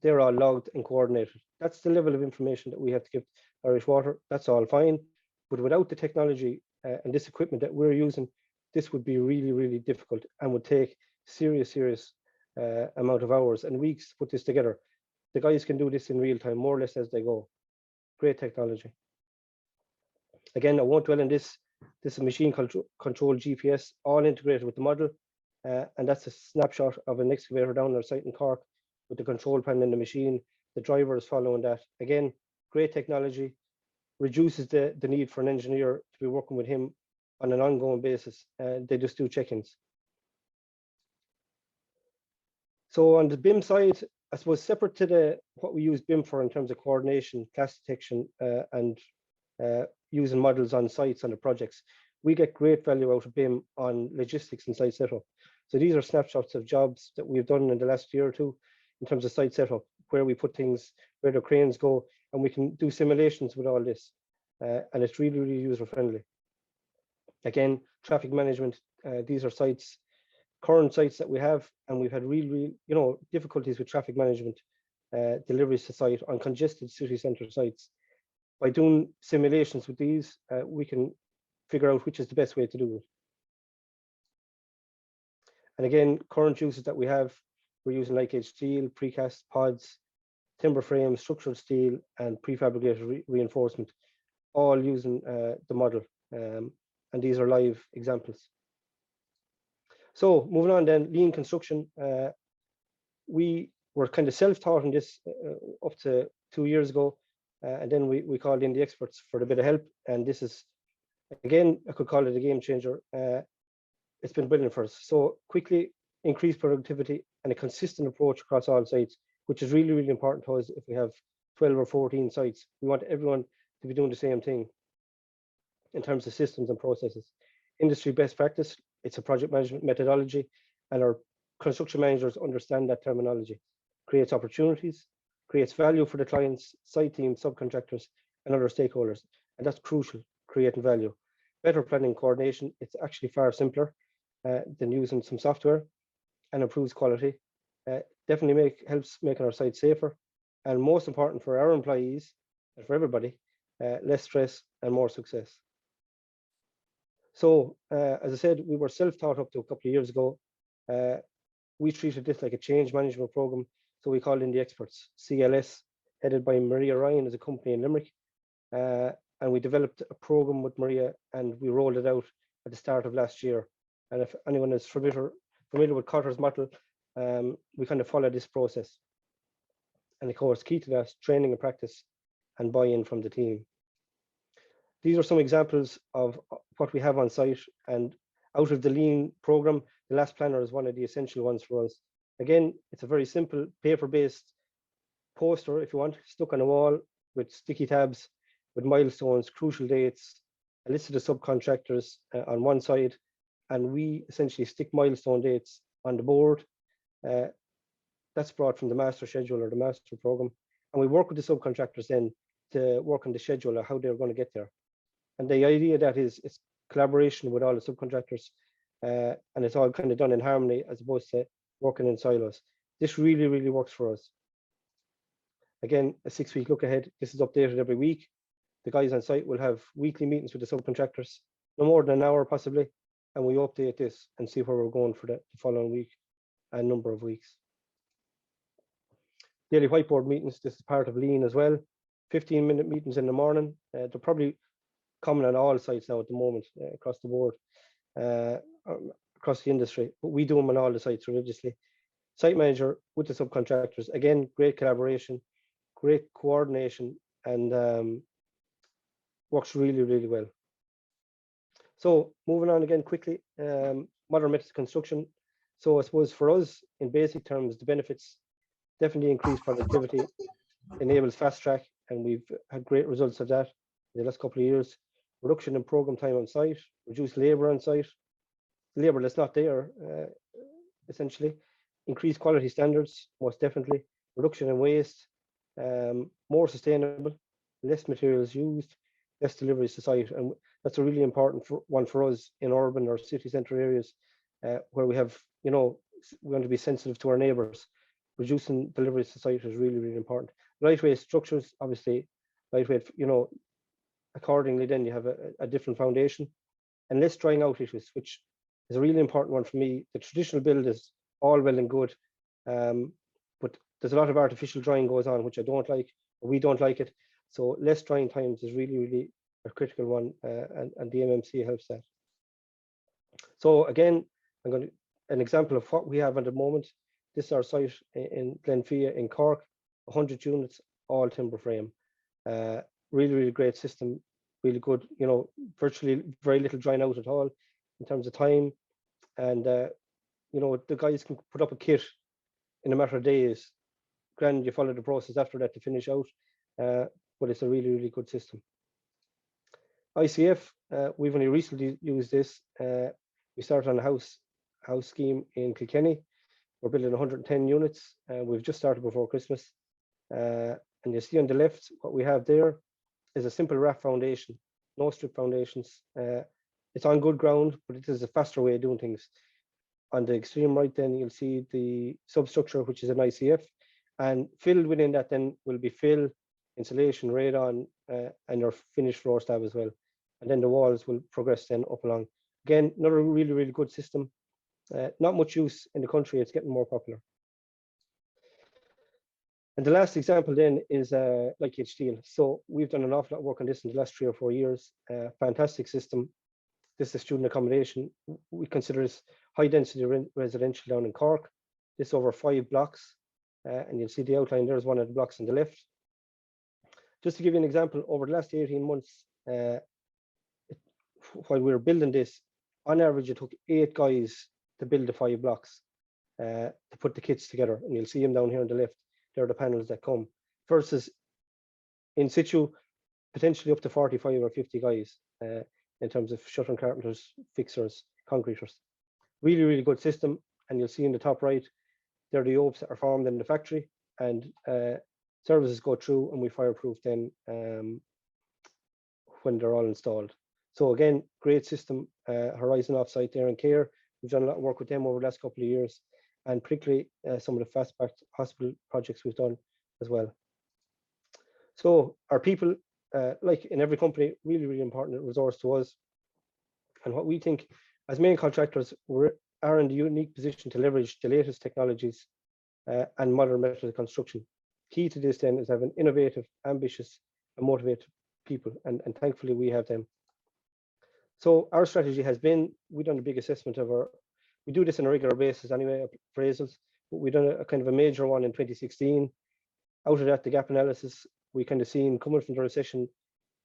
They're all logged and coordinated. That's the level of information that we have to give Irish Water. That's all fine. But without the technology and this equipment that we're using, this would be really, really difficult and would take serious amount of hours and weeks to put this together. The guys can do this in real time, more or less as they go. Great technology. Again, I won't dwell on this. This is a machine control GPS, all integrated with the model. And that's a snapshot of an excavator down our site in Cork with the control panel in the machine. The driver is following that. Again, great technology, reduces the need for an engineer to be working with him on an ongoing basis. They just do check-ins. So on the BIM side, I suppose separate to what we use BIM for in terms of coordination, class detection, and using models on sites on the projects, we get great value out of BIM on logistics and site setup. So these are snapshots of jobs that we've done in the last year or two in terms of site setup, where we put things, where the cranes go, and we can do simulations with all this. And it's really, really user friendly. Again, traffic management, these are sites, current sites that we have, and we've had really, difficulties with traffic management, deliveries to site on congested city centre sites. By doing simulations with these, we can figure out which is the best way to do it. And again, current uses that we have, we're using like-edge steel, precast pods, timber frames, structural steel, and prefabricated reinforcement, all using the model. And these are live examples. So moving on then, lean construction. We were kind of self-taught in this up to 2 years ago. And then we called in the experts for a bit of help. And this is, again, I could call it a game changer. It's been brilliant for us. So quickly increase productivity and a consistent approach across all sites, which is really, really important to us. If we have 12 or 14 sites, we want everyone to be doing the same thing in terms of systems and processes. Industry best practice, it's a project management methodology, and our construction managers understand that terminology. Creates opportunities, creates value for the clients, site teams, subcontractors, and other stakeholders. And that's crucial, creating value. Better planning coordination, it's actually far simpler than using some software, and improves quality. Definitely helps making our site safer, and most important for our employees and for everybody, less stress and more success. So as I said, we were self-taught up to a couple of years ago. We treated this like a change management program. So we called in the experts, CLS, headed by Maria Ryan as a company in Limerick. And we developed a program with Maria, and we rolled it out at the start of last year. And if anyone is familiar with Cotter's model, we kind of follow this process. And of course, key to that, training and practice and buy-in from the team. These are some examples of what we have on site, and out of the lean program, the last planner is one of the essential ones for us. Again, it's a very simple paper-based poster, if you want, stuck on a wall with sticky tabs, with milestones, crucial dates, a list of the subcontractors on one side, and we essentially stick milestone dates on the board. That's brought from the master schedule or the master program, and we work with the subcontractors then to work on the schedule of how they're going to get there. And the idea that is it's collaboration with all the subcontractors, and it's all kind of done in harmony as opposed to working in silos. This really, really works for us. Again, a 6-week look ahead. This is updated every week. The guys on site will have weekly meetings with the subcontractors, no more than an hour possibly, and we update this and see where we're going for the following week and number of weeks. Daily whiteboard meetings, this is part of lean as well. 15-minute meetings in the morning. They're probably common on all sites now at the moment across the board, across the industry, but we do them on all the sites religiously. Site manager with the subcontractors, again, great collaboration, great coordination, and works really, really well. So moving on again quickly, modern methods of construction. So I suppose for us, in basic terms, the benefits definitely increase productivity, enables fast track, and we've had great results of that in the last couple of years. Reduction in program time on site, reduced labor on site, labor that's not there, essentially. increased quality standards, most definitely, reduction in waste, more sustainable, less materials used, less deliveries to site. And that's a really important one for us in urban or city centre areas where we have, we want to be sensitive to our neighbours. Reducing deliveries to site is really, really important. Lightweight structures, obviously, lightweight, accordingly, then you have a different foundation, and less drying out issues, which is a really important one for me. The traditional build is all well and good, but there's a lot of artificial drying goes on, which I don't like, or we don't like it. So less drying times is really, really a critical one, and the MMC helps that. So again, I'm going to an example of what we have at the moment. This is our site in Glenfia in Cork, 100 units, all timber frame. Really, really great system, really good, virtually very little drying out at all in terms of time. And, the guys can put up a kit in a matter of days. Granted, you follow the process after that to finish out, but it's a really, really good system. ICF, we've only recently used this. We started on a house scheme in Kilkenny. We're building 110 units. We've just started before Christmas. And you see on the left, what we have there is a simple wrap foundation, no strip foundations. It's on good ground, but it is a faster way of doing things. On the extreme right, then you'll see the substructure, which is an ICF, and filled within that then will be fill, insulation, radon, and your finished floor slab as well. And then the walls will progress then up along. Again, another really, really good system. Not much use in the country, it's getting more popular. And the last example then is like steel. So we've done an awful lot of work on this in the last 3 or 4 years. Fantastic system. This is student accommodation. We consider this high density residential down in Cork. This over 5 blocks. And you'll see the outline, there's one of the blocks on the left. Just to give you an example, over the last 18 months, while we were building this, on average, it took 8 guys to build the 5 blocks, to put the kits together. And you'll see them down here on the left. They're the panels that come. Versus in situ, potentially up to 45 or 50 guys in terms of shuttering carpenters, fixers, concreters. Really, really good system. And you'll see in the top right, they're the yokes that are formed in the factory, and services go through and we fireproof then when they're all installed. So again, great system. Horizon Offsite there in Care. We've done a lot of work with them over the last couple of years, and particularly some of the fast-back hospital projects we've done as well. So our people, like in every company, really, really important resource to us. And what we think as main contractors, we are in the unique position to leverage the latest technologies and modern methods of construction. Key to this then is having innovative, ambitious, and motivated people, and thankfully we have them. So our strategy has been, we've done a big assessment of we do this on a regular basis anyway, appraisals, but we've done a kind of a major one in 2016. Out of that, the gap analysis, we kind of seen coming from the recession,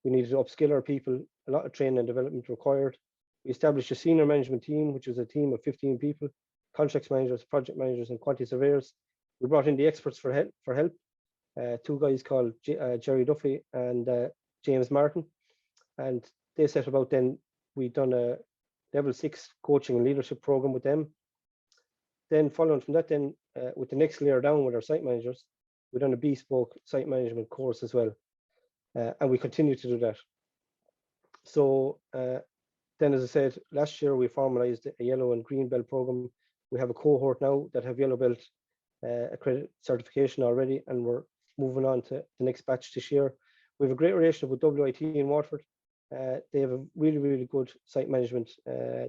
we needed to upskill our people, a lot of training and development required. We established a senior management team, which was a team of 15 people, contracts managers, project managers, and quantity surveyors. We brought in the experts for help, 2 guys called Jerry Duffy and James Martin. And they set about then, we've done a level 6 coaching and leadership program with them. Then following from that, then with the next layer down with our site managers, we've done a bespoke site management course as well. And we continue to do that. So then, as I said, last year we formalized a yellow and green belt program. We have a cohort now that have yellow belt accredited certification already, and we're moving on to the next batch this year. We have a great relationship with WIT in Waterford. They have a really, really good site management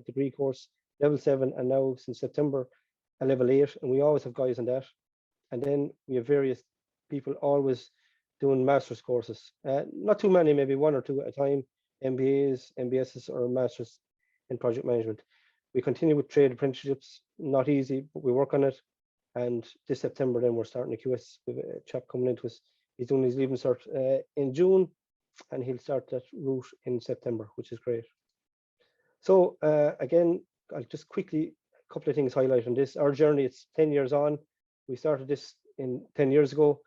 degree course, level 7, and now since September, a level 8, and we always have guys on that. And then we have various people always doing master's courses. Not too many, maybe 1 or 2 at a time, MBAs, MBSs, or masters in project management. We continue with trade apprenticeships, not easy, but we work on it. And this September, then we're starting a QS with a chap coming into us. He's doing his leaving cert in June, and he'll start that route in September, which is great. So again, I'll just quickly, a couple of things highlight on this. Our journey, it's 10 years on. We started this 10 years ago.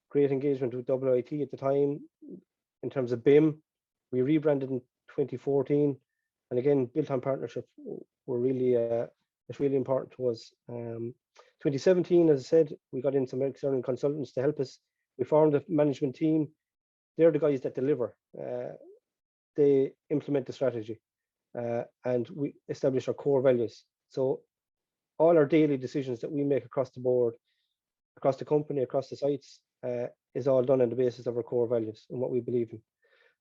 Great engagement with WIT at the time in terms of BIM. We rebranded in 2014, and again, built on partnership. We're really, it's really important to us. 2017, as I said, we got in some external consultants to help us. We formed a management team. They're the guys that deliver. They implement the strategy, and we establish our core values. So all our daily decisions that we make across the board, across the company, across the sites, is all done on the basis of our core values and what we believe in.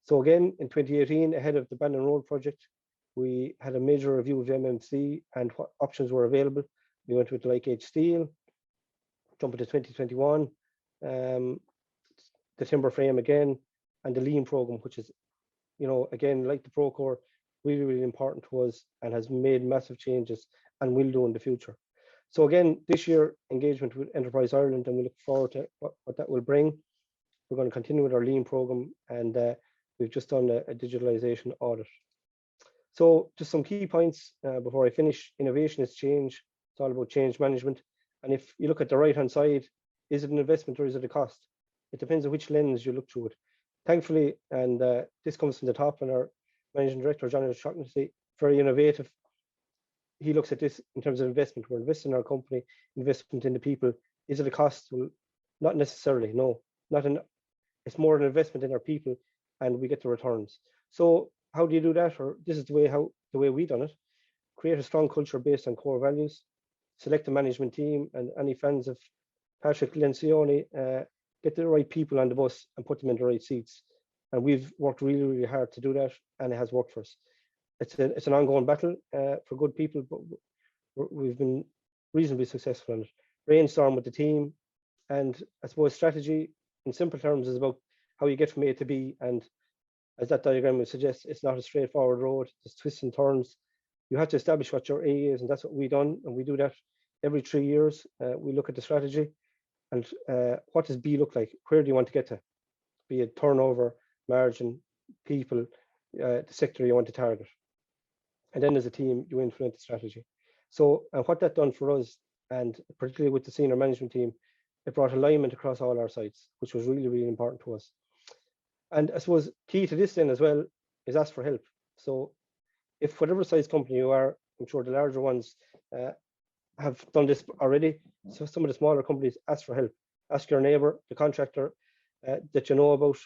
So again, in 2018, ahead of the Bannon Road project, we had a major review of MMC and what options were available. We went with like H steel, jump into 2021, the timber frame again, and the lean program, which is, again, like the Procore, really, really important to us and has made massive changes and will do in the future. So again, this year, engagement with Enterprise Ireland, and we look forward to what that will bring. We're going to continue with our lean program, and we've just done a digitalization audit. So just some key points before I finish. Innovation is change. It's all about change management. And if you look at the right-hand side, is it an investment or is it a cost? It depends on which lens you look through it. Thankfully, and this comes from the top, and our managing director, John O'Shaughnessy, very innovative. He looks at this in terms of investment. We're investing in our company, investment in the people. Is it a cost? Well, not necessarily, no. It's more an investment in our people, and we get the returns. So how do you do that? Or this is the way we done it. Create a strong culture based on core values. Select a management team, and any fans of Patrick Lencioni, get the right people on the bus and put them in the right seats. And we've worked really, really hard to do that, and it has worked for us. It's an ongoing battle for good people, but we've been reasonably successful in it. Brainstorm with the team, and I suppose strategy in simple terms is about how you get from A to B. And as that diagram would suggest, it's not a straightforward road. There's twists and turns. You have to establish what your A is, and that's what we've done. And we do that every 3 years. We look at the strategy and what does B look like? Where do you want to get to? Be it turnover, margin, people, the sector you want to target. And then as a team, you implement the strategy. So, and what that done for us, and particularly with the senior management team, it brought alignment across all our sites, which was really, really important to us. And I suppose key to this then as well is ask for help. So if whatever size company you are, I'm sure the larger ones have done this already. So some of the smaller companies, ask for help. Ask your neighbor, the contractor that you know about.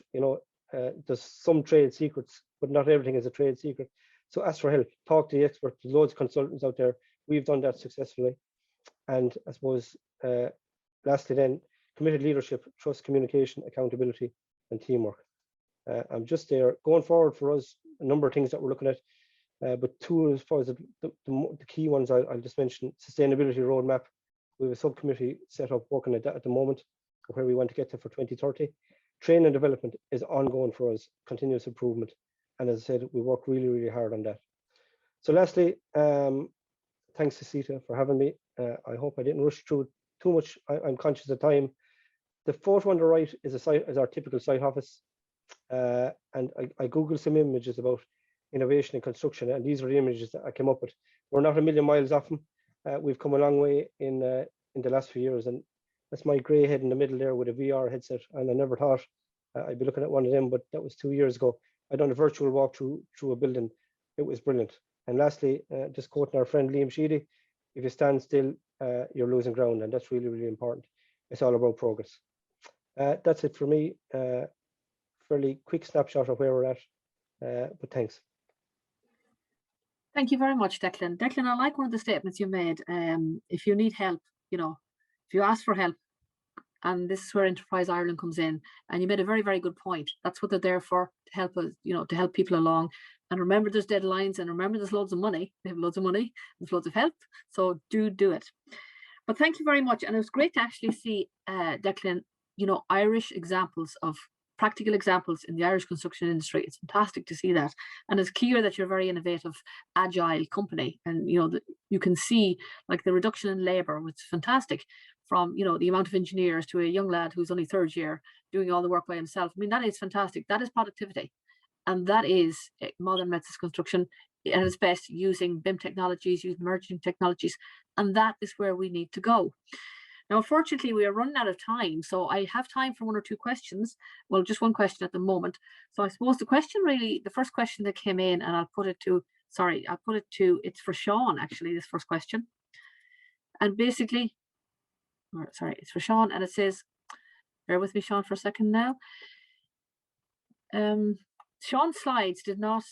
There's some trade secrets, but not everything is a trade secret. So ask for help. Talk to the expert. There's loads of consultants out there. We've done that successfully. And I suppose lastly then, committed leadership, trust, communication, accountability, and teamwork. I'm just there. Going forward for us, a number of things that we're looking at, but two as far as the key ones I'll just mention: sustainability roadmap. We have a subcommittee set up working at that at the moment, where we want to get to for 2030. Training and development is ongoing for us, continuous improvement. And as I said, we work really, really hard on that. So lastly, thanks to Sita for having me. I hope I didn't rush through too much. I'm conscious of time. The photo on the right is our typical site office. And I Googled some images about innovation in construction, and these are the images that I came up with. We're not a million miles off them. We've come a long way in the last few years, and that's my grey head in the middle there with a VR headset. And I never thought I'd be looking at one of them, but that was 2 years ago. I done a virtual walk through a building. It was brilliant. And lastly, just quoting our friend Liam Sheedy, if you stand still, you're losing ground, and that's really, really important. It's all about progress. That's it for me. Fairly quick snapshot of where we're at, but thanks. Thank you very much, Declan. Declan, I like one of the statements you made. If you need help, if you ask for help, and this is where Enterprise Ireland comes in, and you made a very, very good point. That's what they're there for, to help us, to help people along. And remember, there's deadlines, and remember, there's loads of money. We have loads of money, there's loads of help, so do it. But thank you very much, and it was great to actually see, Declan, Irish examples of practical examples in the Irish construction industry. It's fantastic to see that, and it's clear that you're a very innovative, agile company, and you can see like the reduction in labour, which is fantastic, from the amount of engineers to a young lad who's only third year doing all the work by himself. I mean, that is fantastic. That is productivity, and that is modern methods construction at its best, using BIM technologies, using emerging technologies, and that is where we need to go. Now, unfortunately, we are running out of time, so I have time for one or two questions. Well, just one question at the moment. So I suppose the first question that came in, and it's for Seán, actually, this first question. And basically, or sorry, it's for Seán, and it says, bear with me, Seán, for a second now. Seán's slides did not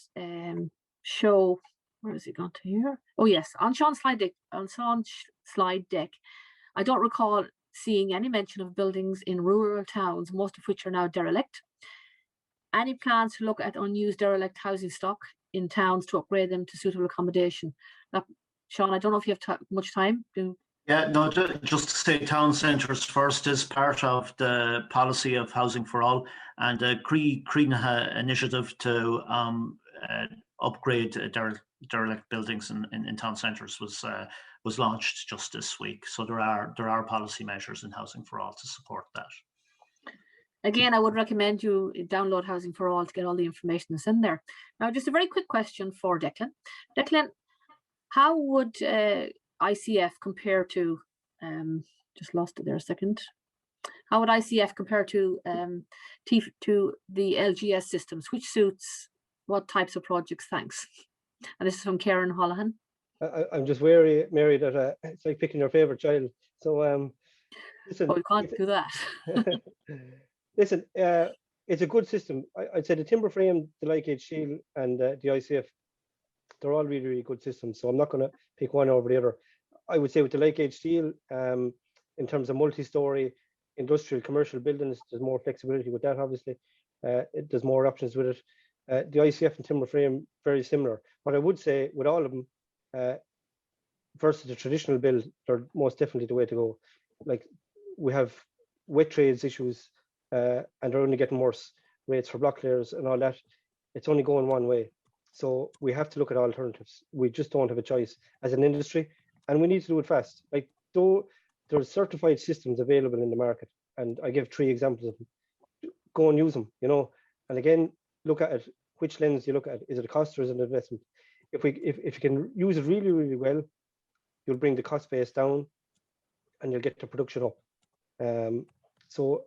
show, where has it gone to here? Oh yes, on Seán's slide deck, I don't recall seeing any mention of buildings in rural towns, most of which are now derelict. Any plans to look at unused derelict housing stock in towns to upgrade them to suitable accommodation? Now, Seán, I don't know if you have much time to. Yeah, no, just to say town centres first is part of the policy of Housing for All, and the Creagh initiative to upgrade derelict buildings in town centres was launched just this week. So there are policy measures in Housing for All to support that. Again, I would recommend you download Housing for All to get all the information that's in there. Now, just a very quick question for Declan. Declan, how would ICF compare to, just lost it there a second. How would ICF compare to the LGS systems? Which suits what types of projects? Thanks. And this is from Karen Holohan. I'm just wary, Mary, that it's like picking your favorite child. So listen. Oh, we can't do that. Listen, it's a good system. I'd say the timber frame, the like EHSQ and the ICF, they're all really, really good systems. So I'm not going to pick one over the other. I would say with the like EHSQ, in terms of multi-story, industrial, commercial buildings, there's more flexibility with that, obviously. There's more options with it. The ICF and timber frame, very similar. But I would say with all of them, versus the traditional build, they're most definitely the way to go. Like, we have wet trades issues, and they're only getting worse. Rates for block layers and all that, it's only going one way. So we have to look at alternatives. We just don't have a choice as an industry, and we need to do it fast. Like, though there's certified systems available in the market, and I give 3 examples of them. Go and use them, you know. And again, look at it. Which lens you look at? Is it a cost or is it an investment? If you can use it really, really well, you'll bring the cost base down, and you'll get the production up. So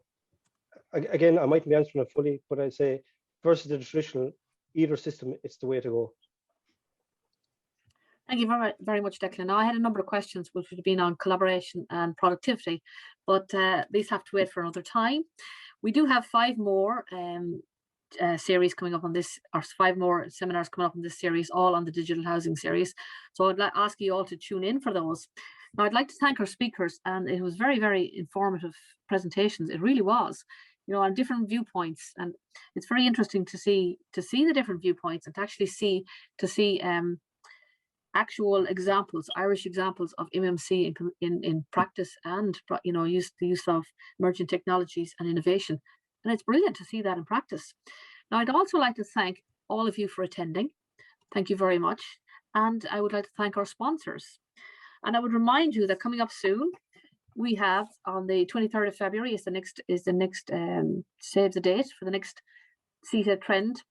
again, I mightn't be answering it fully, but I'd say versus the traditional, either system, it's the way to go. Thank you very, very much, Declan. Now, I had a number of questions which would have been on collaboration and productivity, but these have to wait for another time. We do have 5 more series coming up on this, or 5 more seminars coming up in this series, all on the digital housing series. So I'd ask you all to tune in for those. Now, I'd like to thank our speakers, and it was very, very informative presentations. It really was, you know, on different viewpoints, and it's very interesting to see the different viewpoints and to actually see actual examples, Irish examples of MMC in practice, and, you know, the use of emerging technologies and innovation. And it's brilliant to see that in practice. Now, I'd also like to thank all of you for attending. Thank you very much. And I would like to thank our sponsors. And I would remind you that coming up soon, we have on the 23rd of February is the next save the date for the next CETA trend.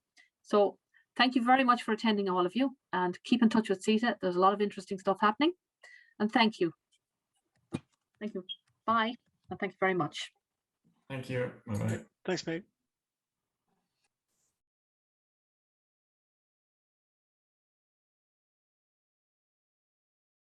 So thank you very much for attending, all of you, and keep in touch with CETA. There's a lot of interesting stuff happening. And thank you. Thank you. Bye. And thank you very much. Thank you. Bye-bye. Thanks, mate.